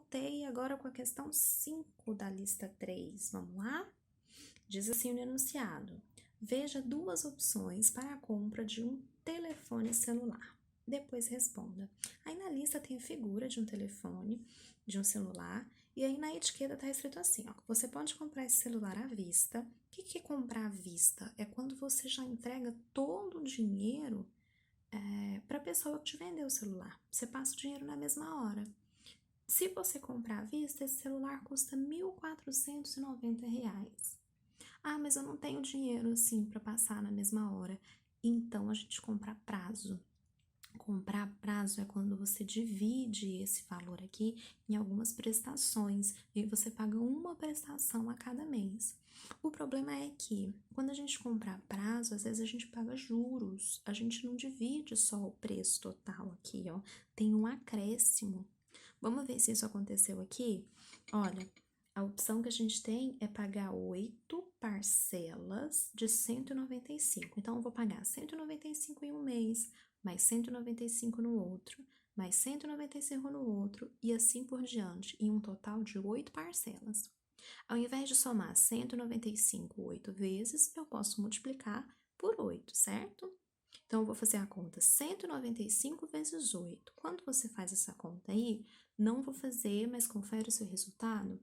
voltei agora com a questão 5 da lista 3. Vamos lá? Diz assim o enunciado. Veja duas opções para a compra de um telefone celular. Depois responda. Aí na lista tem a figura de um telefone, de um celular, e aí na etiqueta está escrito assim, ó, você pode comprar esse celular à vista. O que é comprar à vista? É quando você já entrega todo o dinheiro para a pessoa que te vendeu o celular. Você passa o dinheiro na mesma hora. Se você comprar à vista, esse celular custa R$ 1.490. Ah, mas eu não tenho dinheiro assim para passar na mesma hora. Então a gente compra a prazo. Comprar a prazo é quando você divide esse valor aqui em algumas prestações e aí você paga uma prestação a cada mês. O problema é que quando a gente compra a prazo, às vezes a gente paga juros, a gente não divide só o preço total aqui, ó, tem um acréscimo. Vamos ver se isso aconteceu aqui? Olha, a opção que a gente tem é pagar 8 parcelas de 195. Então, eu vou pagar 195 em um mês, mais 195 no outro, mais 195 no outro, e assim por diante, em um total de 8 parcelas. Ao invés de somar 195 8 vezes, eu posso multiplicar por 8, certo? Então, eu vou fazer a conta 195 vezes 8. Quando você faz essa conta aí, não vou fazer, mas confere o seu resultado.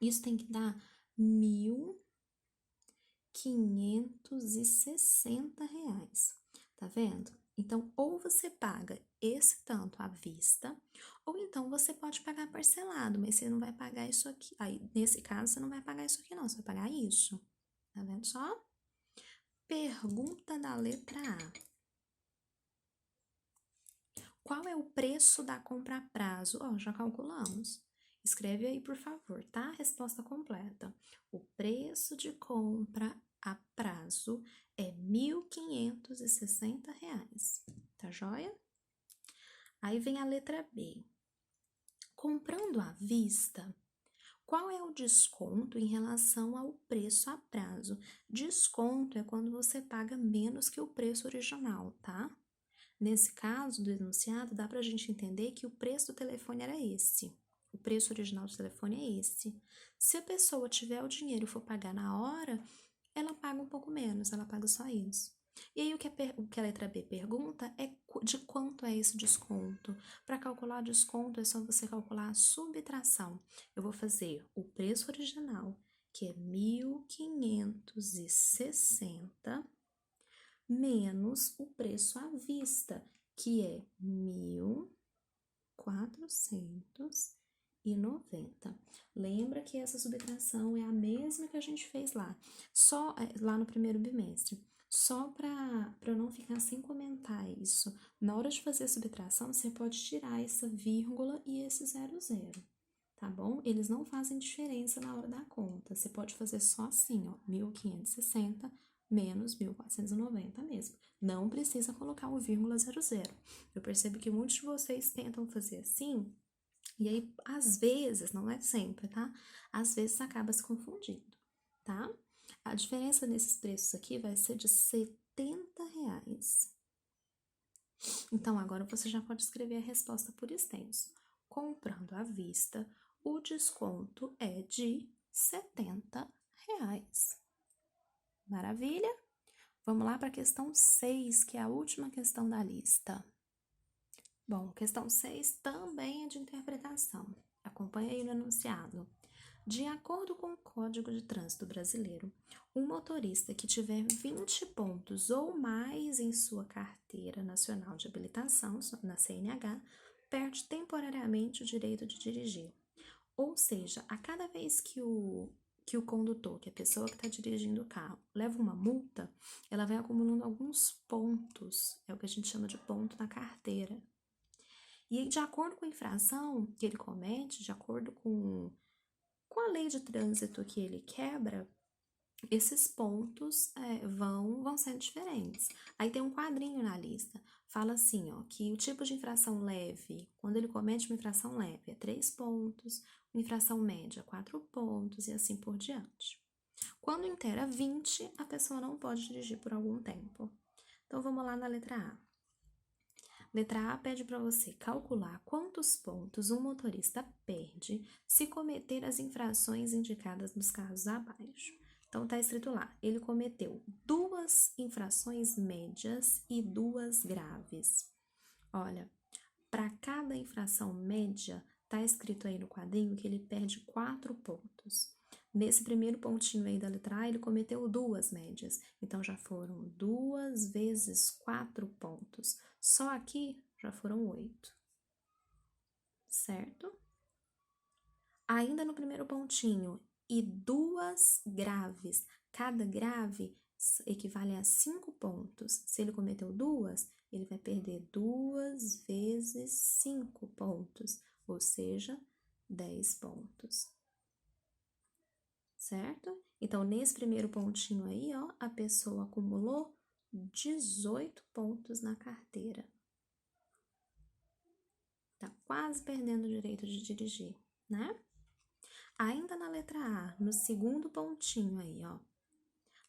Isso tem que dar R$ 1.560, tá vendo? Então, ou você paga esse tanto à vista, ou então você pode pagar parcelado, mas você não vai pagar isso aqui. Aí, nesse caso, você não vai pagar isso aqui, não, você vai pagar isso. Tá vendo só? Pergunta da letra A. Qual é o preço da compra a prazo? Ó, já calculamos. Escreve aí, por favor, tá? Resposta completa. O preço de compra a prazo é R$ 1.560. Tá joia? Aí vem a letra B. Comprando à vista, qual é o desconto em relação ao preço a prazo? Desconto é quando você paga menos que o preço original, tá? Nesse caso do enunciado, dá para a gente entender que o preço do telefone era esse. O preço original do telefone é esse. Se a pessoa tiver o dinheiro e for pagar na hora, ela paga um pouco menos, ela paga só isso. E aí o que a letra B pergunta é de quanto é esse desconto. Para calcular o desconto é só você calcular a subtração. Eu vou fazer o preço original, que é 1.560, menos o preço à vista, que é 1.490. Lembra que essa subtração é a mesma que a gente fez lá, só lá no primeiro bimestre. Só para eu não ficar sem comentar isso, na hora de fazer a subtração, você pode tirar essa vírgula e esse 00, tá bom? Eles não fazem diferença na hora da conta. Você pode fazer só assim, ó, 1.560 menos 1.490 mesmo. Não precisa colocar o vírgula 00. Eu percebo que muitos de vocês tentam fazer assim, e aí, às vezes, não é sempre, tá? Às vezes acaba se confundindo, tá? A diferença nesses preços aqui vai ser de R$ 70. Então, agora você já pode escrever a resposta por extenso. Comprando à vista, o desconto é de R$ 70. Maravilha? Vamos lá para a questão 6, que é a última questão da lista. Bom, questão 6 também é de interpretação. Acompanhe aí no enunciado. De acordo com o Código de Trânsito Brasileiro, um motorista que tiver 20 pontos ou mais em sua carteira nacional de habilitação, na CNH, perde temporariamente o direito de dirigir. Ou seja, a cada vez que o condutor, que é a pessoa que está dirigindo o carro, leva uma multa, ela vai acumulando alguns pontos, é o que a gente chama de ponto na carteira. E de acordo com a infração que ele comete, de acordo com a lei de trânsito que ele quebra, esses pontos vão sendo diferentes. Aí tem um quadrinho na lista, fala assim, ó, que o tipo de infração leve, quando ele comete uma infração leve, é 3 pontos, uma infração média, 4 pontos e assim por diante. Quando inteira 20, a pessoa não pode dirigir por algum tempo. Então, vamos lá na letra A. Letra A pede para você calcular quantos pontos um motorista perde se cometer as infrações indicadas nos casos abaixo. Então, tá escrito lá, ele cometeu 2 infrações médias e 2 graves. Olha, para cada infração média, tá escrito aí no quadrinho que ele perde 4 pontos. Nesse primeiro pontinho aí da letra A, ele cometeu 2 médias. Então, já foram 2 vezes 4 pontos. Só aqui já foram 8. Certo? Ainda no primeiro pontinho, e 2 graves. Cada grave equivale a 5 pontos. Se ele cometeu 2, ele vai perder 2 vezes 5 pontos, ou seja, 10 pontos. Certo? Então, nesse primeiro pontinho aí, ó, a pessoa acumulou 18 pontos na carteira. Tá quase perdendo o direito de dirigir, né? Ainda na letra A, no segundo pontinho aí, ó.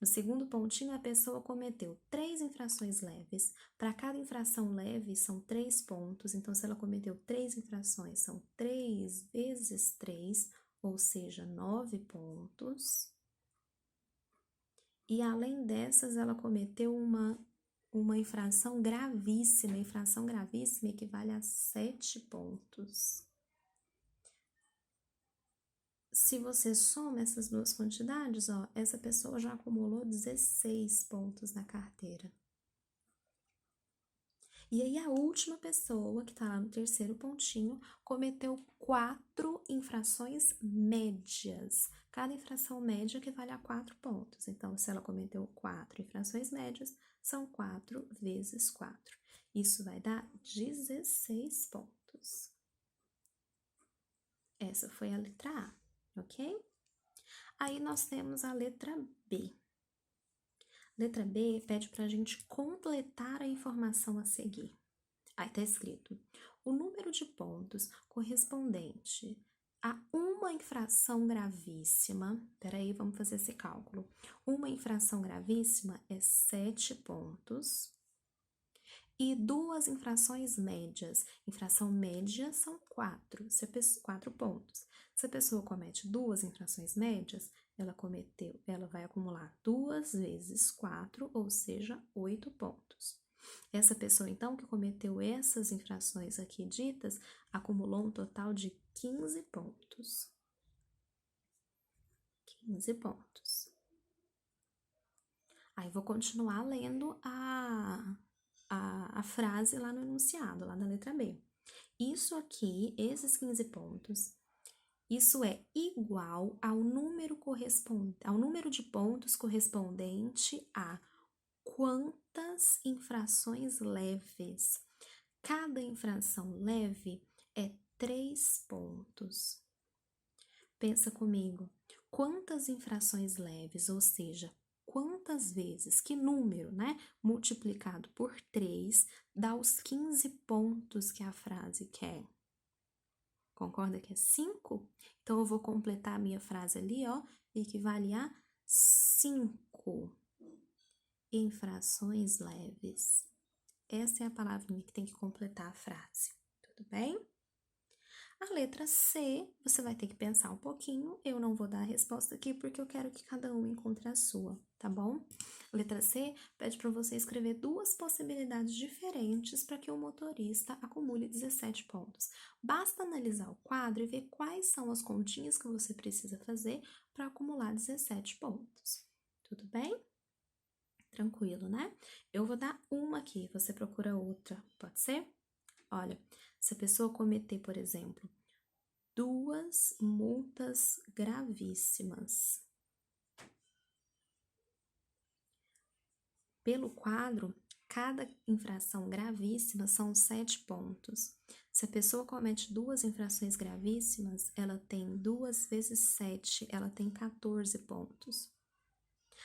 No segundo pontinho, a pessoa cometeu 3 infrações leves. Para cada infração leve, são 3 pontos. Então, se ela cometeu 3 infrações, são 3 vezes 3, ou seja, 9 pontos. E, além dessas, ela cometeu uma infração gravíssima. Infração gravíssima equivale a 7 pontos. Se você soma essas duas quantidades, ó, essa pessoa já acumulou 16 pontos na carteira. E aí, a última pessoa, que tá lá no terceiro pontinho, cometeu 4 infrações médias. Cada infração média equivale a 4 pontos. Então, se ela cometeu 4 infrações médias, são 4 vezes 4. Isso vai dar 16 pontos. Essa foi a letra A, ok? Aí nós temos a letra B. Letra B pede para a gente completar a informação a seguir. Aí tá escrito: o número de pontos correspondente a uma infração gravíssima. Peraí, vamos fazer esse cálculo. Uma infração gravíssima é 7 pontos. E 2 infrações médias. Infração média são 4, 4 pontos. Se a pessoa comete 2 infrações médias, ela vai acumular 2 vezes 4, ou seja, 8 pontos. Essa pessoa, então, que cometeu essas infrações aqui ditas, acumulou um total de 15 pontos. 15 pontos. Aí, vou continuar lendo a frase lá no enunciado, lá na letra B. Isso aqui, esses 15 pontos, isso é igual ao número de pontos correspondente a quantas infrações leves. Cada infração leve é 3 pontos. Pensa comigo, quantas infrações leves, ou seja, quantas vezes, que número, né, multiplicado por 3 dá os 15 pontos que a frase quer? Concorda que é 5? Então, eu vou completar a minha frase ali, ó, equivale a 5 infrações leves. Essa é a palavrinha que tem que completar a frase, tudo bem? A letra C, você vai ter que pensar um pouquinho. Eu não vou dar a resposta aqui porque eu quero que cada um encontre a sua, tá bom? A letra C pede para você escrever 2 possibilidades diferentes para que o motorista acumule 17 pontos. Basta analisar o quadro e ver quais são as continhas que você precisa fazer para acumular 17 pontos. Tudo bem? Tranquilo, né? Eu vou dar uma aqui, você procura outra, pode ser? Olha, se a pessoa cometer, por exemplo, 2 multas gravíssimas. Pelo quadro, cada infração gravíssima são 7 pontos. Se a pessoa comete 2 infrações gravíssimas, ela tem 2 vezes 7, ela tem 14 pontos.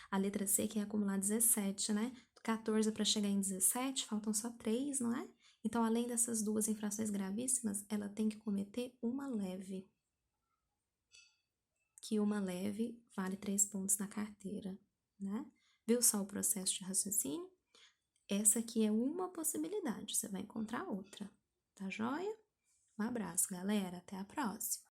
A letra C quer acumular 17, né? 14 para chegar em 17, faltam só 3, não é? Então, além dessas 2 infrações gravíssimas, ela tem que cometer uma leve. Que uma leve vale 3 pontos na carteira, né? Viu só o processo de raciocínio? Essa aqui é uma possibilidade, você vai encontrar outra, tá joia? Um abraço, galera, até a próxima!